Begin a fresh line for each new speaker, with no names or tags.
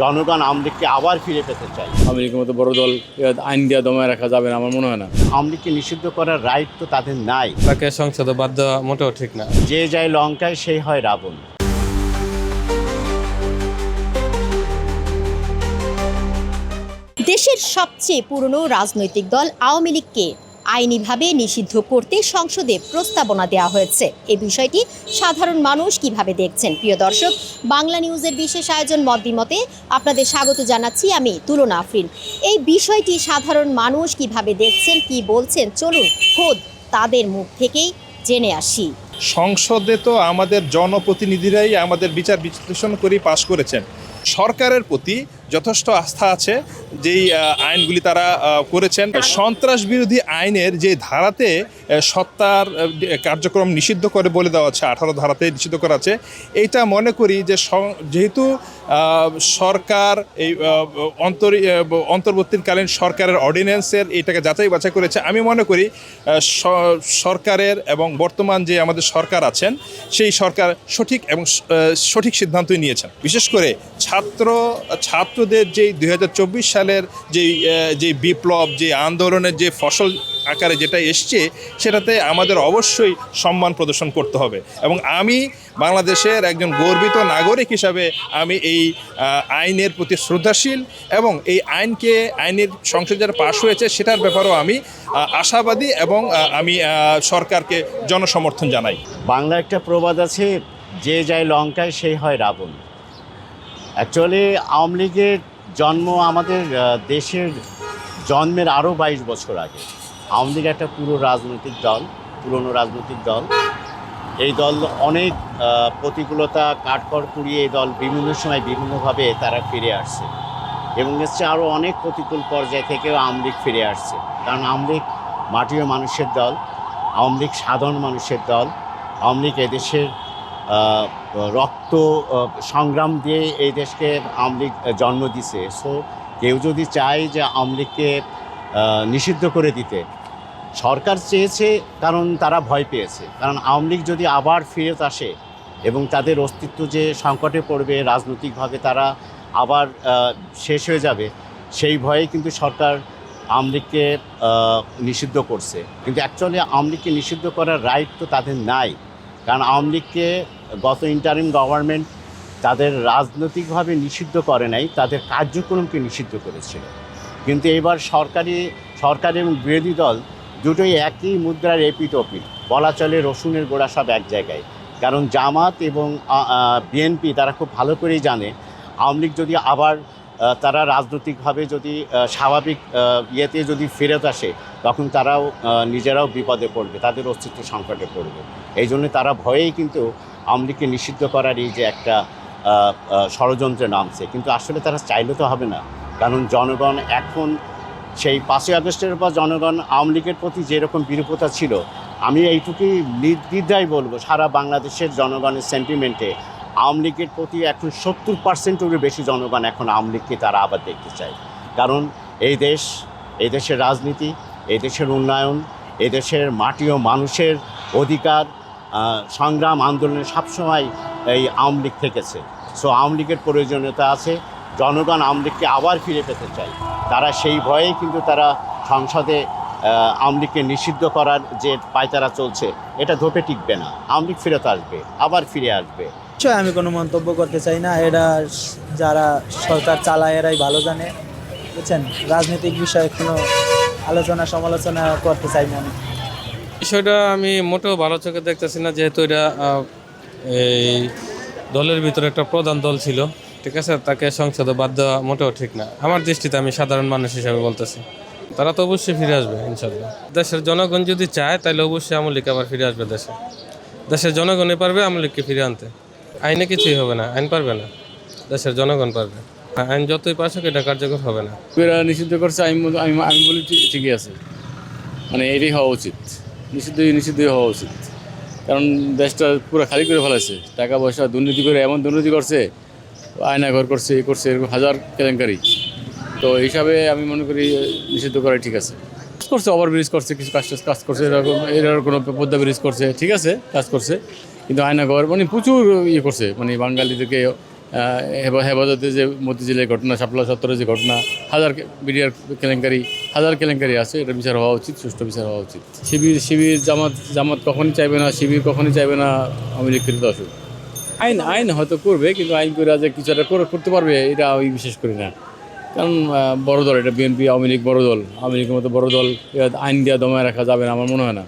জনগণ আওয়ামী লীগকে আবার ফিরে পেতে চাই।
আওয়ামী লীগের মতো বড় দল আইন দিয়ে দমায় রাখা যাবে না, আমার মনে হয় না।
আওয়ামী লীগকে নিষিদ্ধ করার রাইট তো তাদের নাই।
তাকে সংসদে বাদ দেওয়া মোটেও ঠিক না।
যে যায় লঙ্কায় সেই হয় রাবণ।
দেশের সবচেয়ে পুরনো রাজনৈতিক দল আওয়ামী লীগকে আইনিভাবে নিষিদ্ধ করতে সংসদে প্রস্তাবনা দেওয়া হয়েছে। এই বিষয়টি সাধারণ মানুষ কিভাবে দেখছেন? প্রিয় দর্শক, বাংলা নিউজের বিশেষ আয়োজন মত বিমতে আপনাদের স্বাগত জানাচ্ছি আমি তুলনা আফরিন। এই বিষয়টি সাধারণ মানুষ কিভাবে দেখছেন, কি বলছেন, চলুন খোদ তাদের মুখ থেকেই জেনে আসি।
সংসদে তো আমাদের জনপ্রতিনিধিরাই আমাদের বিচার বিশ্লেষণ করে পাশ করেছেন। সরকারের প্রতি যথেষ্ট আস্থা আছে যেই আইনগুলি তারা করেছেন। সন্ত্রাস বিরোধী আইনের যে ধারাতে সত্তার কার্যক্রম নিষিদ্ধ করে বলে দেওয়া আছে, 18 ধারাতে নিষিদ্ধ করা আছে, এইটা মনে করি যে যেহেতু সরকার এই অন্তর্বর্তীকালীন সরকারের অর্ডিন্যান্সের এটাকে যাচাই বাছাই করেছে, আমি মনে করি সরকারের এবং বর্তমান যে আমাদের সরকার আছেন সেই সরকার সঠিক সিদ্ধান্তই নিয়েছেন। বিশেষ করে ছাত্রদের যে 2024 সালের যে বিপ্লব, যে আন্দোলনের যে ফসল আকারে যেটা এসছে, সেটাতে আমাদের অবশ্যই সম্মান প্রদর্শন করতে হবে। এবং আমি বাংলাদেশের একজন গর্বিত নাগরিক হিসাবে আমি এই আইনের প্রতি শ্রদ্ধাশীল এবং এই আইনের সংসদ যারা পাশ হয়েছে সেটার ব্যাপারেও আমি আশাবাদী এবং আমি সরকারকে জনসমর্থন জানাই।
বাংলা একটা প্রবাদ আছে, যে যায় লঙ্কায় সেই হয় রাবণ। অ্যাকচুয়ালি আওয়ামী লীগের জন্ম আমাদের দেশের জন্মের আরও 22 বছর আগে। আওয়ামী লীগ একটা পুরনো রাজনৈতিক দল। এই দল অনেক প্রতিকূলতা কাঠখড় পুড়িয়ে এই দল বিভিন্ন সময় বিভিন্নভাবে তারা ফিরে আসছে এবং এসছে আরও অনেক প্রতিকূল পর্যায় থেকেও আওয়ামী লীগ ফিরে আসছে। কারণ আওয়ামী লীগ মাটির মানুষের দল, আওয়ামী লীগ সাধারণ মানুষের দল। আওয়ামী লীগ এদেশের রক্ত সংগ্রাম দিয়ে এই দেশকে আওয়ামী লীগ জন্ম দিছে। সো কেউ যদি চায় যে আওয়ামী লীগকে নিষিদ্ধ করে দিতে, সরকার চেয়েছে কারণ তারা ভয় পেয়েছে। কারণ আওয়ামী লীগ যদি আবার ফিরত আসে এবং তাদের অস্তিত্ব যে সংকটে পড়বে, রাজনৈতিকভাবে তারা আবার শেষ হয়ে যাবে, সেই ভয়ে কিন্তু সরকার আওয়ামী লীগকে নিষিদ্ধ করছে। কিন্তু অ্যাকচুয়ালি আওয়ামী লীগকে নিষিদ্ধ করার রাইট তো তাদের নাই। কারণ আওয়ামী লীগকে গত ইন্টারিম গভর্নমেন্ট তাদের রাজনৈতিকভাবে নিষিদ্ধ করে নাই, তাদের কার্যক্রমকে নিষিদ্ধ করেছিল। কিন্তু এবার সরকার এবং বিরোধী দল দুটোই একই মুদ্রার এপিঠ ওপিঠ, বলা চলে রসুনের গোড়া সব এক জায়গায়। কারণ জামাত এবং বিএনপি তারা খুব ভালো করেই জানে আওয়ামী লীগ যদি আবার তারা রাজনৈতিকভাবে যদি স্বাভাবিক ইয়েতে যদি ফেরত আসে, তখন তারাও নিজেরাও বিপদে পড়বে, তাদের অস্তিত্ব সংকটে পড়বে। এই জন্য তারা ভয়েই কিন্তু আওয়ামী লীগকে নিষিদ্ধ করার এই যে একটা ষড়যন্ত্রে নামছে। কিন্তু আসলে তারা চাইলে তো হবে না, কারণ জনগণ এখন সেই 5ই আগস্টের পর জনগণ আওয়ামী লীগের প্রতি যেরকম বিরূপতা ছিল, আমি এইটুকুই নির্দ্বিধায় বলবো, সারা বাংলাদেশের জনগণের সেন্টিমেন্টে আওয়ামী লীগের প্রতি এখন 70%-এরও বেশি জনগণ এখন আওয়ামী লীগকে তারা আবার দেখতে চায়। কারণ এই দেশের রাজনীতি, এই দেশের উন্নয়ন, এই দেশের মাটি ও মানুষের অধিকার সংগ্রাম আন্দোলনে সবসময় এই আওয়ামী লীগ থেকেছে। সো আওয়ামী লীগের প্রয়োজনীয়তা আছে, জনগণ আওয়ামী লীগকে আবার ফিরে পেতে চায়। তারা সেই ভয়েই কিন্তু তারা সংসদে আওয়ামী লীগকে নিষিদ্ধ করার যে পায়তারা চলছে, এটা ধোপে টিকবে না। আওয়ামী লীগ ফেরত আসবে, আবার ফিরে আসবে।
আমি কোনো মন্তব্য করতে চাই না, এটা যারা সরকার চালায় এরাই ভালো জানে, বুঝছেন। রাজনৈতিক বিষয়ে কোনো আলোচনা সমালোচনা করতে চাই না।
বিষয়টা আমি মোটেও ভালো চোখে দেখতেছি না, যেহেতু এটা এই দলের ভিতরে একটা প্রধান দল ছিল, ঠিক আছে, তাকে সংসদে বাদ দেওয়া মোটেও ঠিক না। আমার দৃষ্টিতে, আমি সাধারণ মানুষ হিসাবে বলতেছি, তারা তো অবশ্যই ফিরে আসবে ইনশাল্লাহ। দেশের জনগণ যদি চায় তাহলে অবশ্যই আওয়ামী লীগ আবার ফিরে আসবে। দেশের জনগণই পারবে আওয়ামী লীগকে ফিরে আনতে। আইনে কিছুই হবে না, আইন পারবে না, দেশের জনগণ পারবে। আইন যতই পাশ হোক, এটা কার্যকর হবে না।
এরা নিষিদ্ধ করছে, আমি বলি ঠিকই আছে, মানে এটাই হওয়া উচিত, নিষিদ্ধই হওয়া উচিত। কারণ দেশটা পুরো খালি করে ফেলাছে, টাকা পয়সা দুর্নীতি করে, এমন দুর্নীতি করছে, আয়নাঘর করছে, এরকম হাজার কেলেঙ্কারি। তো এই হিসাবে আমি মনে করি নিষিদ্ধ করাই ঠিক আছে। করছে, ওভারব্রিজ করছে, কিছু কাজ করছে, এরকম কোনো পদ্মা ব্রিজ করছে, ঠিক আছে, কাজ করছে। কিন্তু আয়নাঘর মানে প্রচুর করছে, মানে বাঙালিদেরকে হেফাজতে যে মতিঝিলের ঘটনা, শাপলা চত্বরের যে ঘটনা, বিডিআর কেলেঙ্কারি আছে, এটা বিচার হওয়া উচিত, সুষ্ঠু বিচার হওয়া উচিত। শিবির জামাত কখনই চাইবে না, শিবির কখনই চাইবে না আওয়ামী লীগ ফেরত আসুক। আইন হয়তো করবে, কিন্তু আইন করে যে কিছু একটা করতে পারবে এটা আমি বিশ্বাস করি না। কারণ বড় দল এটা, বিএনপি, আওয়ামী লীগ বড় দল, আওয়ামী লীগের মতো বড় দল, আইন দিয়ে দমায় রাখা যাবে না আমার মনে হয় না।